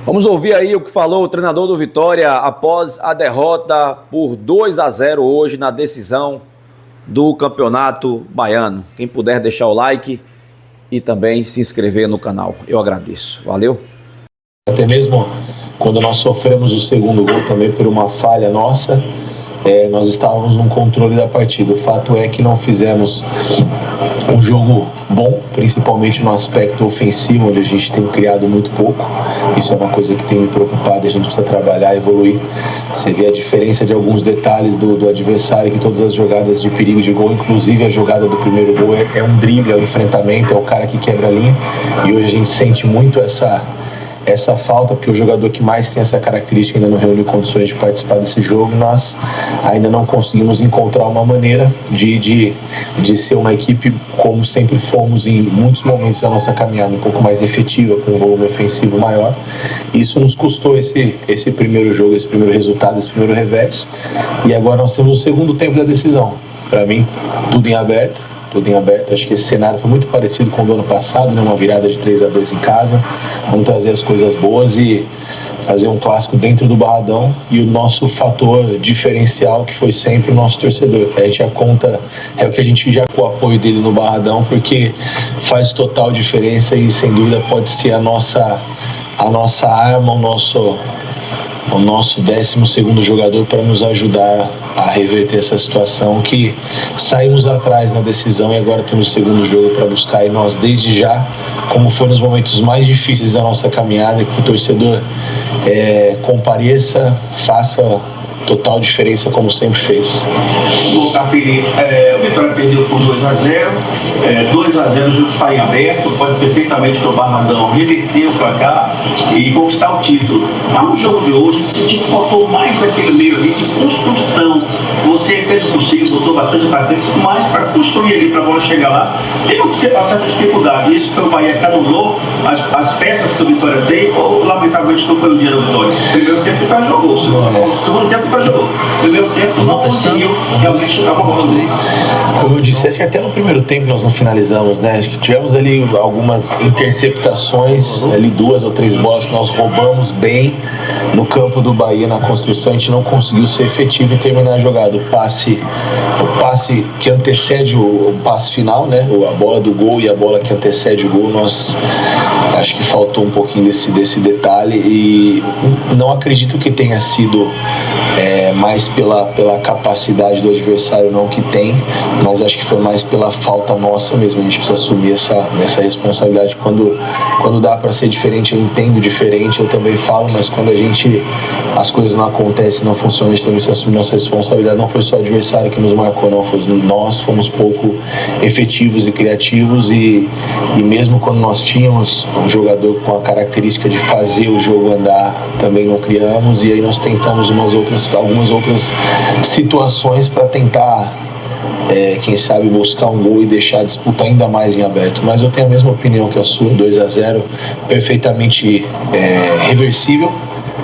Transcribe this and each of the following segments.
Vamos ouvir aí o que falou o treinador do Vitória após a derrota por 2-0 hoje na decisão do Campeonato Baiano. Quem puder deixar o like e também se inscrever no canal, eu agradeço. Valeu! Até mesmo quando nós sofremos o segundo gol também por uma falha nossa, nós estávamos no controle da partida. O fato é que não fizemos um jogo bom, principalmente no aspecto ofensivo, onde a gente tem criado muito pouco. Isso é uma coisa que tem me preocupado, a gente precisa trabalhar, evoluir. Você vê a diferença de alguns detalhes do adversário, que todas as jogadas de perigo de gol, inclusive a jogada do primeiro gol, é um drible, é um enfrentamento, é o cara que quebra a linha. E hoje a gente sente muito essa falta, porque o jogador que mais tem essa característica ainda não reuniu condições de participar desse jogo, e nós ainda não conseguimos encontrar uma maneira de ser uma equipe como sempre fomos em muitos momentos da nossa caminhada, um pouco mais efetiva, com um volume ofensivo maior. Isso nos custou esse primeiro jogo, esse primeiro resultado, esse primeiro revés, e agora nós temos o segundo tempo da decisão. Para mim, tudo em aberto. Acho que esse cenário foi muito parecido com o do ano passado, né? Uma virada de 3-2 em casa. Vamos trazer as coisas boas e fazer um clássico dentro do Barradão, e o nosso fator diferencial, que foi sempre o nosso torcedor. A gente conta, é o que a gente já com o apoio dele no Barradão, porque faz total diferença e sem dúvida pode ser a nossa arma, o nosso 12º jogador para nos ajudar a reverter essa situação, que saímos atrás na decisão e agora temos o segundo jogo para buscar. E nós, desde já, como foi nos momentos mais difíceis da nossa caminhada, que o torcedor compareça, faça total diferença, como sempre fez. O Vitória perdeu por 2-0, 2-0, o jogo está em aberto, pode perfeitamente o Barradão reverter o placar e conquistar o título. Mas no jogo de hoje, eu senti que faltou mais aquele meio ali de construção. Você fez o possível, botou bastante atacantes, mas para construir ali, para a bola chegar lá, tem que ter uma certa dificuldade. Isso que o Bahia canulou as peças que o Vitória tem, ou lamentavelmente não foi o dia do Vitória. Primeiro tempo o Vitória jogou, segundo tempo jogou. Primeiro tempo não conseguiu realmente chutar a bola deles. Como eu disse, acho que até no primeiro tempo nós não finalizamos, né? Acho que tivemos ali algumas interceptações, ali 2 ou 3 bolas que nós roubamos bem no campo do Bahia na construção. A gente não conseguiu ser efetivo e terminar a jogada. O passe que antecede o passe final, né? A bola do gol e a bola que antecede o gol, nós acho que faltou um pouquinho desse detalhe, e não acredito que tenha sido mais pela capacidade do adversário, não, que tem, mas acho que foi mais pela falta nossa mesmo. A gente precisa assumir essa responsabilidade. Quando dá para ser diferente, eu entendo diferente, eu também falo, mas quando as coisas não acontecem, não funcionam, a gente também precisa assumir nossa responsabilidade. Não foi só o adversário que nos marcou, não, nós fomos pouco efetivos e criativos, e mesmo quando nós tínhamos um jogador com a característica de fazer o jogo andar, também não criamos, e aí nós tentamos algumas outras situações para tentar, quem sabe, buscar um gol e deixar a disputa ainda mais em aberto. Mas eu tenho a mesma opinião que a sua, 2-0, perfeitamente reversível,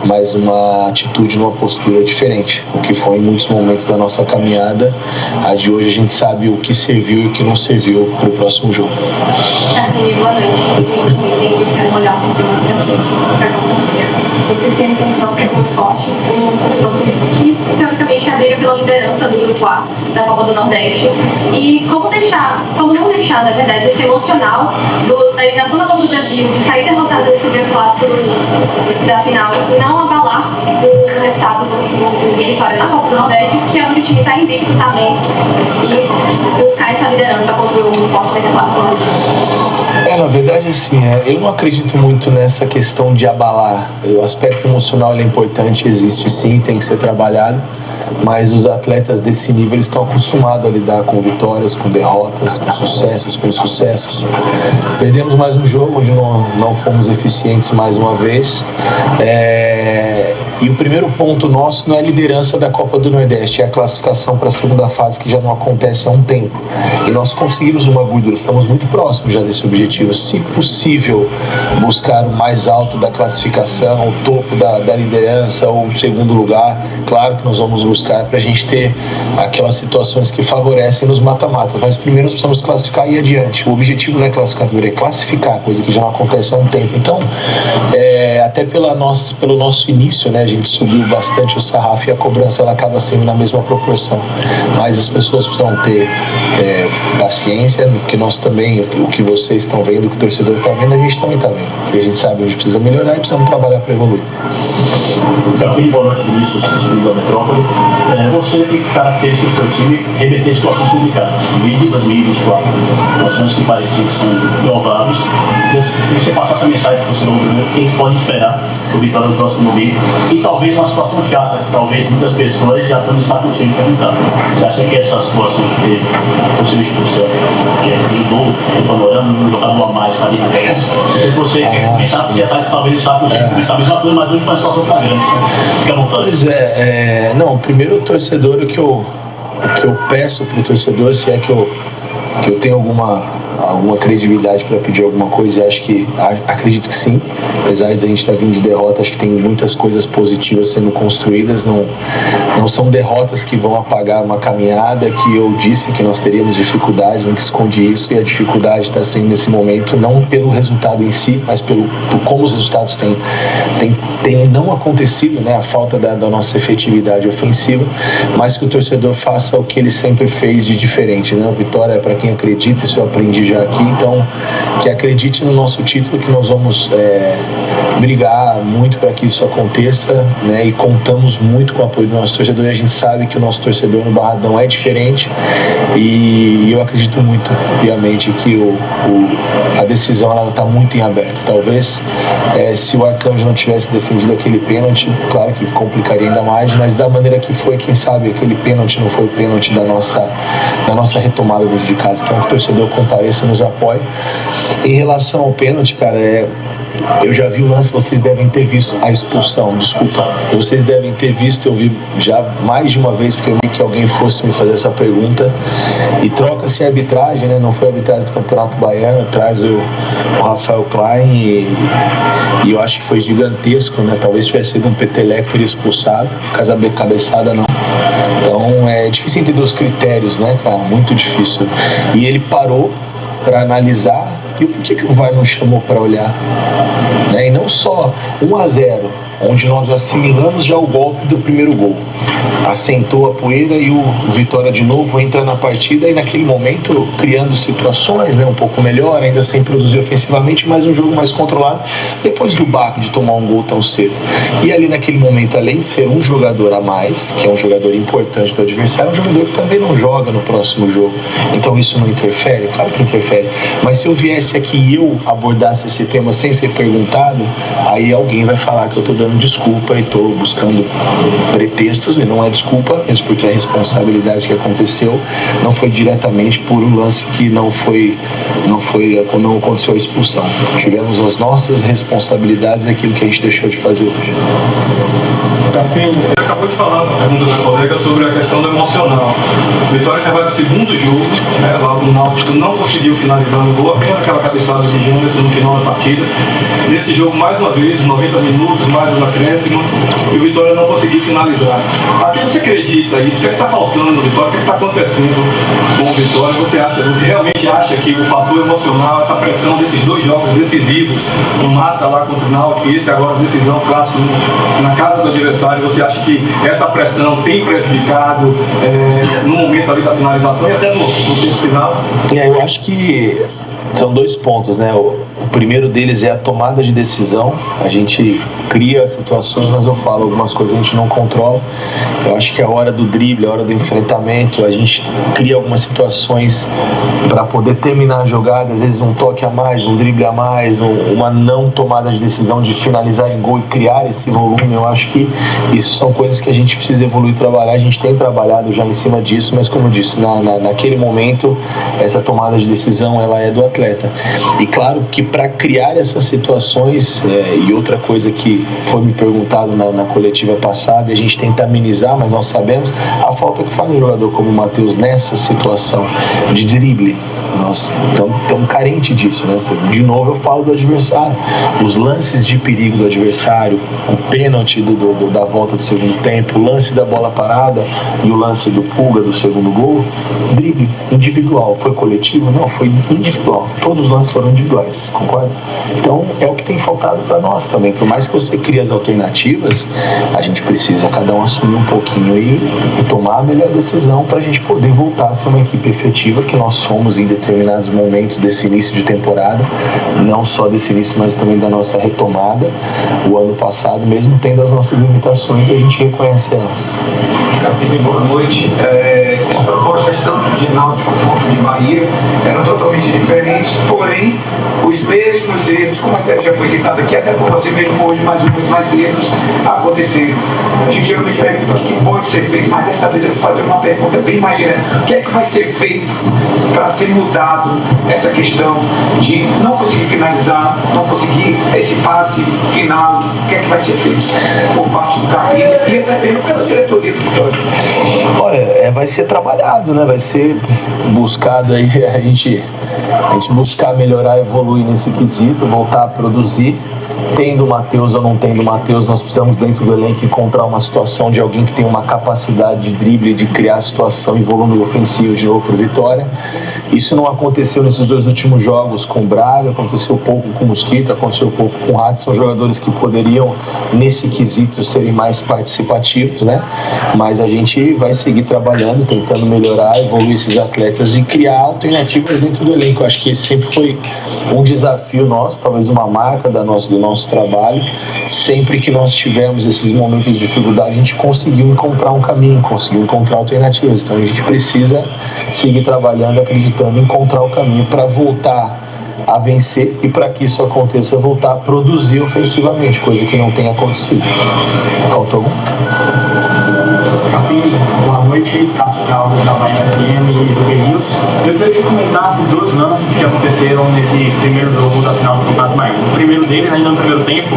mas uma atitude, uma postura diferente, o que foi em muitos momentos da nossa caminhada. A de hoje a gente sabe o que serviu e o que não serviu para o próximo jogo. Boa noite. Eu quero olhar um pouquinho mais tempo. Vocês têm intenção de ter um esporte que teoricamente é briga pela liderança do Grupo A da Copa do Nordeste, e como não deixar, na verdade, esse emocional da eliminação da Copa do Brasil, de sair derrotado desse primeiro clássico da final, não abalar o resultado do Vitória na Copa do Nordeste, que é onde o time está invicto também, e buscar essa liderança contra o esporte nesse clássico. Na verdade, assim, eu não acredito muito nessa questão de abalar. O aspecto emocional é importante, existe sim, tem que ser trabalhado, mas os atletas desse nível estão acostumados a lidar com vitórias, com derrotas, com sucessos. Perdemos mais um jogo onde não fomos eficientes mais uma vez. E o primeiro ponto nosso não é a liderança da Copa do Nordeste, é a classificação para a segunda fase, que já não acontece há um tempo. E nós conseguimos uma gordura, estamos muito próximos já desse objetivo. Se possível, buscar o mais alto da classificação, o topo da liderança, ou o segundo lugar. Claro que nós vamos buscar para a gente ter aquelas situações que favorecem nos mata-matas, mas primeiro nós precisamos classificar e ir adiante. O objetivo não é classificar, é classificar, coisa que já não acontece há um tempo. Então, até pelo nosso início, né? A gente subiu bastante o sarrafo e a cobrança ela acaba sendo na mesma proporção. Mas as pessoas precisam ter paciência, porque nós também, o que vocês estão vendo, o que o torcedor está vendo, a gente também está vendo. E a gente sabe onde precisa melhorar e precisamos trabalhar para evoluir. Muito boa noite, Vinícius, da Metrópole. Você tem características do seu time remeter situações complicadas, de 2024, situações que pareciam que são prováveis. Se você passar essa mensagem para o torcedor, o que eles podem esperar do Vitória no próximo domingo, e talvez uma situação chata, que talvez muitas pessoas já estão de saco cheio de perguntar. Você acha que essa situação que teve possível expulsão, mudou o panorama, um jogador a mais para dentro? Não sei se você quer comentar, porque já está talvez de saco cheio de comentar a mesma coisa, mas hoje foi uma situação tão grande. Fica à vontade. Pois não, primeiro o torcedor, o que eu peço para o torcedor, se é que eu tenho alguma credibilidade para pedir alguma coisa, e acredito que sim, apesar de a gente estar vindo de derrota, acho que tem muitas coisas positivas sendo construídas, não são derrotas que vão apagar uma caminhada que eu disse que nós teríamos dificuldade, nunca escondi isso, e a dificuldade está sendo nesse momento não pelo resultado em si, mas por como os resultados têm não acontecido, né, a falta da nossa efetividade ofensiva, mas que o torcedor faça o que ele sempre fez de diferente, né? Vitória é para quem acredita, isso eu aprendi já aqui, então que acredite no nosso título, que nós vamos brigar muito para que isso aconteça, né? E contamos muito com o apoio do nosso torcedor, e a gente sabe que o nosso torcedor no Barradão é diferente, e eu acredito muito, piamente, que a decisão ela está muito em aberto. Talvez se o Arcanjo não tivesse defendido aquele pênalti, claro que complicaria ainda mais, mas da maneira que foi, quem sabe aquele pênalti não foi o pênalti da nossa retomada dentro de casa. Então que o torcedor compareça, nos apoie. Em relação ao pênalti, cara, eu já vi o lance, vocês devem ter visto a expulsão, desculpa, vocês devem ter visto, eu vi já mais de uma vez, porque eu vi que alguém fosse me fazer essa pergunta, e troca-se a arbitragem, né? Não foi a arbitragem do Campeonato Baiano, traz o Rafael Klein, e eu acho que foi gigantesco, né? Talvez tivesse sido um peteleco ele expulsado, cabeçada não. Então é difícil entender os critérios, né, cara? Muito difícil. E ele parou para analisar, e por que o VAR não chamou para olhar? Né? E não só 1-0, onde nós assimilamos já o golpe do primeiro gol. Assentou a poeira e o Vitória de novo entra na partida, e naquele momento criando situações, né, um pouco melhor, ainda sem produzir ofensivamente, mas um jogo mais controlado, depois do baque de tomar um gol tão cedo. E ali naquele momento, além de ser um jogador a mais, que é um jogador importante do adversário, é um jogador que também não joga no próximo jogo. Então isso não interfere? Claro que interfere. Mas se eu viesse aqui e eu abordasse esse tema sem ser perguntado, aí alguém vai falar que eu estou dando desculpa e estou buscando pretextos, e não é desculpa, mesmo porque a responsabilidade que aconteceu não foi diretamente por um lance que não aconteceu a expulsão. Tivemos as nossas responsabilidades, aquilo que a gente deixou de fazer hoje. Você acabou de falar na pergunta da colega sobre a questão do emocional. Vitória já vai para o segundo jogo, né, lá o Náutico não conseguiu finalizar no gol, apenas aquela cabeçada de Janderson no final da partida. Nesse jogo, mais uma vez, 90 minutos, mais um acréscimo, e o Vitória não conseguiu finalizar. A quem você acredita isso? O que está faltando no Vitória? O que está acontecendo com o Vitória? Você realmente acha que o fator emocional, essa pressão desses dois jogos decisivos, o Mata lá contra o Náutico e esse agora decisão clássico na casa do adversário, você acha que essa pressão tem prejudicado no momento ali da finalização e até no tempo final? Eu acho que são dois pontos, né? O primeiro deles é a tomada de decisão. A gente cria situações, mas eu falo, algumas coisas a gente não controla. Eu acho que a hora do drible, a hora do enfrentamento, a gente cria algumas situações para poder terminar a jogada, às vezes um toque a mais, um drible a mais, uma não tomada de decisão de finalizar em gol e criar esse volume. Eu acho que isso são coisas que a gente precisa evoluir e trabalhar. A gente tem trabalhado já em cima disso, mas como eu disse, naquele momento, essa tomada de decisão ela é do atleta. E claro que para criar essas situações, e outra coisa que foi me perguntado na coletiva passada, e a gente tenta amenizar, mas nós sabemos a falta que faz um jogador como o Matheus nessa situação de drible. Nós estamos carentes disso, né? De novo eu falo do adversário, os lances de perigo do adversário, o pênalti da volta do segundo tempo, o lance da bola parada e o lance do Pulga do segundo gol. Drible individual, foi coletivo? Não, foi individual. todos os lances foram individuais, concorda? Então é o que tem faltado para nós também. Por mais que você crie as alternativas, a gente precisa cada um assumir um pouquinho e tomar a melhor decisão para a gente poder voltar a ser uma equipe efetiva que nós somos em determinados momentos desse início de temporada, não só desse início, mas também da nossa retomada. O ano passado, mesmo tendo as nossas limitações, a gente reconhece elas. Boa noite. As propostas tanto de Náutico quanto de Bahia eram totalmente diferentes, porém os mesmos erros, como até já foi citado aqui, até por você mesmo hoje, mais erros aconteceram. A gente geralmente pergunta o que pode ser feito, mas dessa vez eu vou fazer uma pergunta bem mais direta. O que é que vai ser feito para ser mudado essa questão de não conseguir finalizar, não conseguir esse passe final? O que é que vai ser feito por parte do Carlinhos e até mesmo pela diretoria do Vitória? Olha, vai ser trabalhado, né? Vai ser buscado aí a gente buscar melhorar, evoluir nesse quesito, voltar a produzir. Tendo o Matheus ou não tendo o Matheus, nós precisamos dentro do elenco encontrar uma situação de alguém que tem uma capacidade de drible, de criar situação e volume ofensivo de novo para o Vitória. Isso não aconteceu nesses 2 últimos jogos com o Braga, aconteceu pouco com o Mosquito, aconteceu pouco com o Rádio. São jogadores que poderiam, nesse quesito, serem mais participativos, né? Mas a gente vai seguir trabalhando, tentando melhorar, evoluir esses atletas e criar alternativas dentro do elenco. Eu acho que esse sempre foi um desafio nosso, talvez uma marca do nosso trabalho. Sempre que nós tivemos esses momentos de dificuldade, a gente conseguiu encontrar um caminho, conseguiu encontrar alternativas. Então a gente precisa seguir trabalhando, acreditando em encontrar o caminho para voltar a vencer e, para que isso aconteça, voltar a produzir ofensivamente, coisa que não tem acontecido. Faltou algum? Boa noite, Cássio da Bahia FM e do Benilton. Eu queria que você comentasse 2 lances que aconteceram nesse primeiro jogo da final do Campeonato Baiano. O primeiro deles, ainda no primeiro tempo,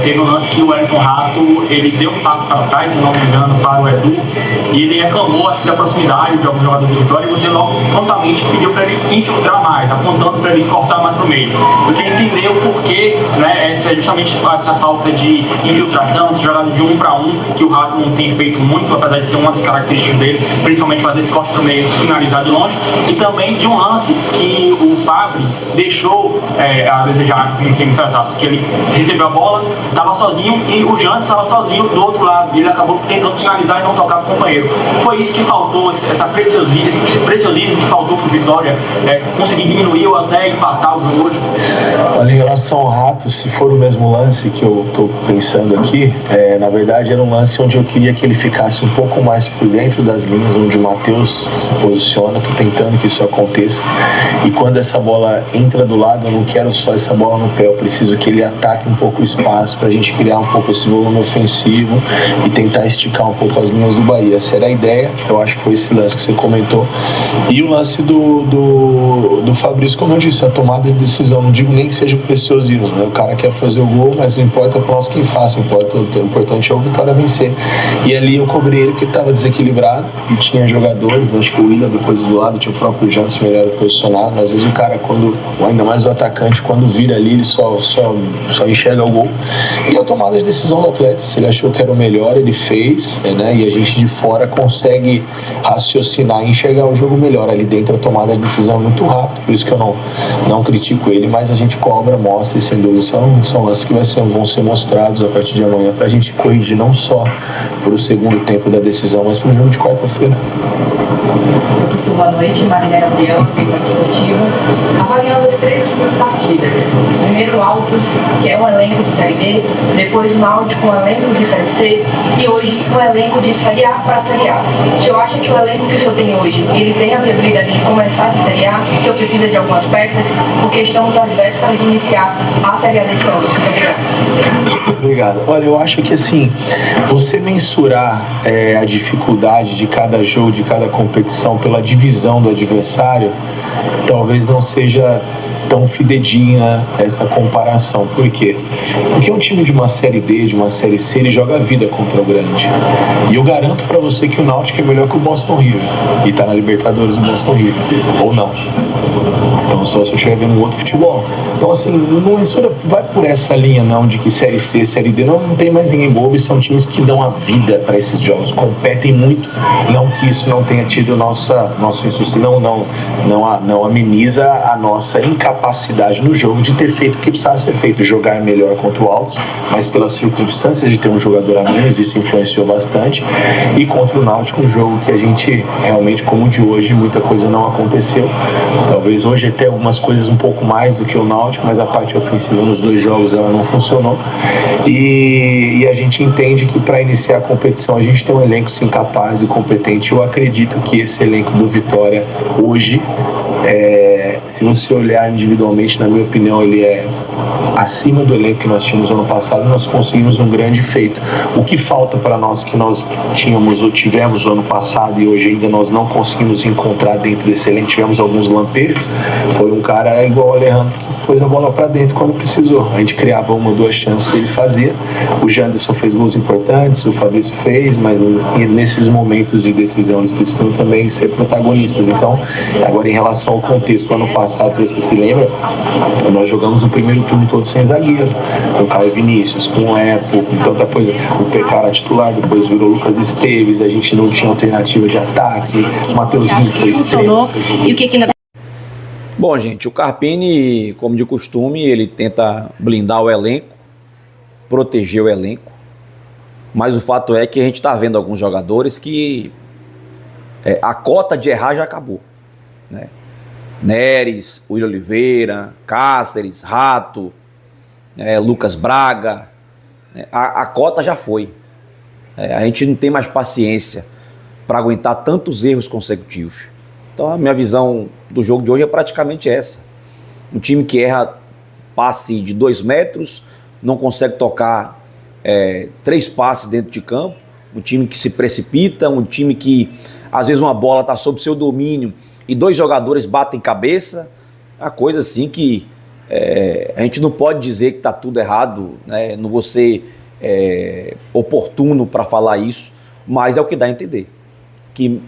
teve um lance que o Wellington Rato, ele deu um passo para trás, se não me engano, para o Edu, e ele reclamou, acho que da proximidade de algum jogador do Vitória, e você logo prontamente pediu para ele infiltrar mais, apontando para ele cortar mais para o meio. Eu queria entender o porquê, né, justamente essa falta de infiltração, essa jogada de 1 para 1, que o Rato não tem feito muito, apesar de ser uma das características dele, principalmente fazer esse corte para o meio, finalizar de longe, e também de um lance que o Fabri deixou a desejar em time pesado, porque ele recebeu a bola, estava sozinho e o Jantes estava sozinho do outro lado, e ele acabou tentando finalizar e não tocar para o companheiro. Foi isso que faltou, esse preciosismo que faltou para o Vitória conseguir diminuir ou até empatar o jogo hoje. Olha, em relação ao Rato, se for o mesmo lance que eu estou pensando aqui, na verdade era um lance onde eu queria que ele ficasse um pouco mais por dentro das linhas, onde o Matheus se posiciona, tô tentando que isso aconteça, e quando essa bola entra do lado, eu não quero só essa bola no pé, eu preciso que ele ataque um pouco o espaço para a gente criar um pouco esse volume ofensivo e tentar esticar um pouco as linhas do Bahia. Essa era a ideia, eu acho que foi esse lance que você comentou. E o lance do Fabrício, como eu disse, a tomada de decisão, não digo nem que seja preciosismo, né? O cara quer fazer o gol, mas não importa para nós quem faça, o importante é o Vitória vencer. E ali eu cobrei ele porque estava desequilibrado e tinha jogadores, acho que o Willian depois do lado, tinha o próprio Jantos melhor posicionado, mas às vezes o cara, ainda mais o atacante, quando vira ali, ele só enxerga o gol. E a tomada de decisão do atleta, se ele achou que era o melhor, ele fez, né? E a gente de fora consegue raciocinar e enxergar o jogo melhor. Ali dentro a tomada de decisão é muito rápida, por isso que eu não critico ele, mas a gente cobra, mostra, e sem dúvida são lances que vão ser mostrados a partir de amanhã para a gente corrigir não só para o segundo tempo da decisão, mas para o jogo de quarta-feira. Boa noite, Marília Gabriela, do Ativo. Avaliando as 3 últimas partidas. Primeiro, Altos, que é um elenco de Série D, depois Náutico, um elenco de Série C, e hoje um elenco de Série A para Série A. O senhor acha que o elenco que o senhor tem hoje, ele tem a viabilidade de começar de Série A? O senhor precisa de algumas peças? Porque estamos às vésperas de iniciar a Série A desse ano. Obrigado. Olha, eu acho que assim, você mensurar a dificuldade de cada jogo, de cada competição pela divisão do adversário, talvez não seja tão fidedigna essa comparação. Por quê? Porque um time de uma Série D, de uma Série C, ele joga a vida contra o grande. E eu garanto para você que o Náutico é melhor que o Boston River. E tá na Libertadores do Boston River. Ou não. Então só se eu estiver vendo outro futebol. Então assim, não vai por essa linha não, de que Série C, Série D, não tem mais ninguém bobo, e são times que dão a vida para esses jogos, competem muito. Não que isso não tenha tido nosso insucesso, não ameniza a nossa incapacidade no jogo de ter feito o que precisava ser feito, jogar melhor contra o Altos, mas pelas circunstâncias de ter um jogador a menos, isso influenciou bastante. E contra o Náutico, um jogo que a gente realmente, como o de hoje, muita coisa não aconteceu. Talvez hoje até algumas coisas um pouco mais do que o Náutico, mas a parte ofensiva nos dois jogos ela não funcionou. E a gente entende que para iniciar a competição a gente tem um elenco sim capaz e competente. Eu acredito que esse elenco do Vitória hoje, se você olhar individualmente, na minha opinião, ele é acima do elenco que nós tínhamos ano passado. Nós conseguimos um grande feito. O que falta para nós, que nós tínhamos ou tivemos o ano passado e hoje ainda nós não conseguimos encontrar dentro desse elenco, tivemos alguns lampejos, foi um cara igual o Alejandro que pôs a bola para dentro quando precisou. A gente criava uma ou duas chances e ele fazia. O Janderson fez gols importantes, o Fabrício fez, mas nesses momentos de decisão eles precisam também ser protagonistas. Então, agora em relação ao contexto, ano passado, se você se lembra, nós jogamos no primeiro turno todo sem zagueiro, com o Caio Vinícius, com o Epo, com tanta coisa. O PK era titular, depois virou Lucas Esteves, a gente não tinha alternativa de ataque, o Mateuzinho foi extremo. E o que ainda... Bom, gente, o Carpini, como de costume, ele tenta blindar o elenco, proteger o elenco, mas o fato é que a gente está vendo alguns jogadores que a cota de errar já acabou, né? Neres, William Oliveira, Cáceres, Rato, Lucas Braga, a cota já foi. A gente não tem mais paciência para aguentar tantos erros consecutivos. Então a minha visão do jogo de hoje é praticamente essa. Um time que erra passe de 2 metros, não consegue tocar 3 passes dentro de campo, um time que se precipita, um time que às vezes uma bola está sob seu domínio e 2 jogadores batem cabeça, uma coisa assim que a gente não pode dizer que está tudo errado, né? Não vou ser oportuno para falar isso, mas é o que dá a entender, que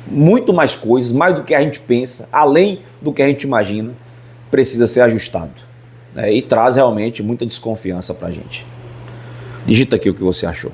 muito mais coisas, mais do que a gente pensa, além do que a gente imagina, precisa ser ajustado, né? E traz realmente muita desconfiança para a gente. Digita aqui o que você achou.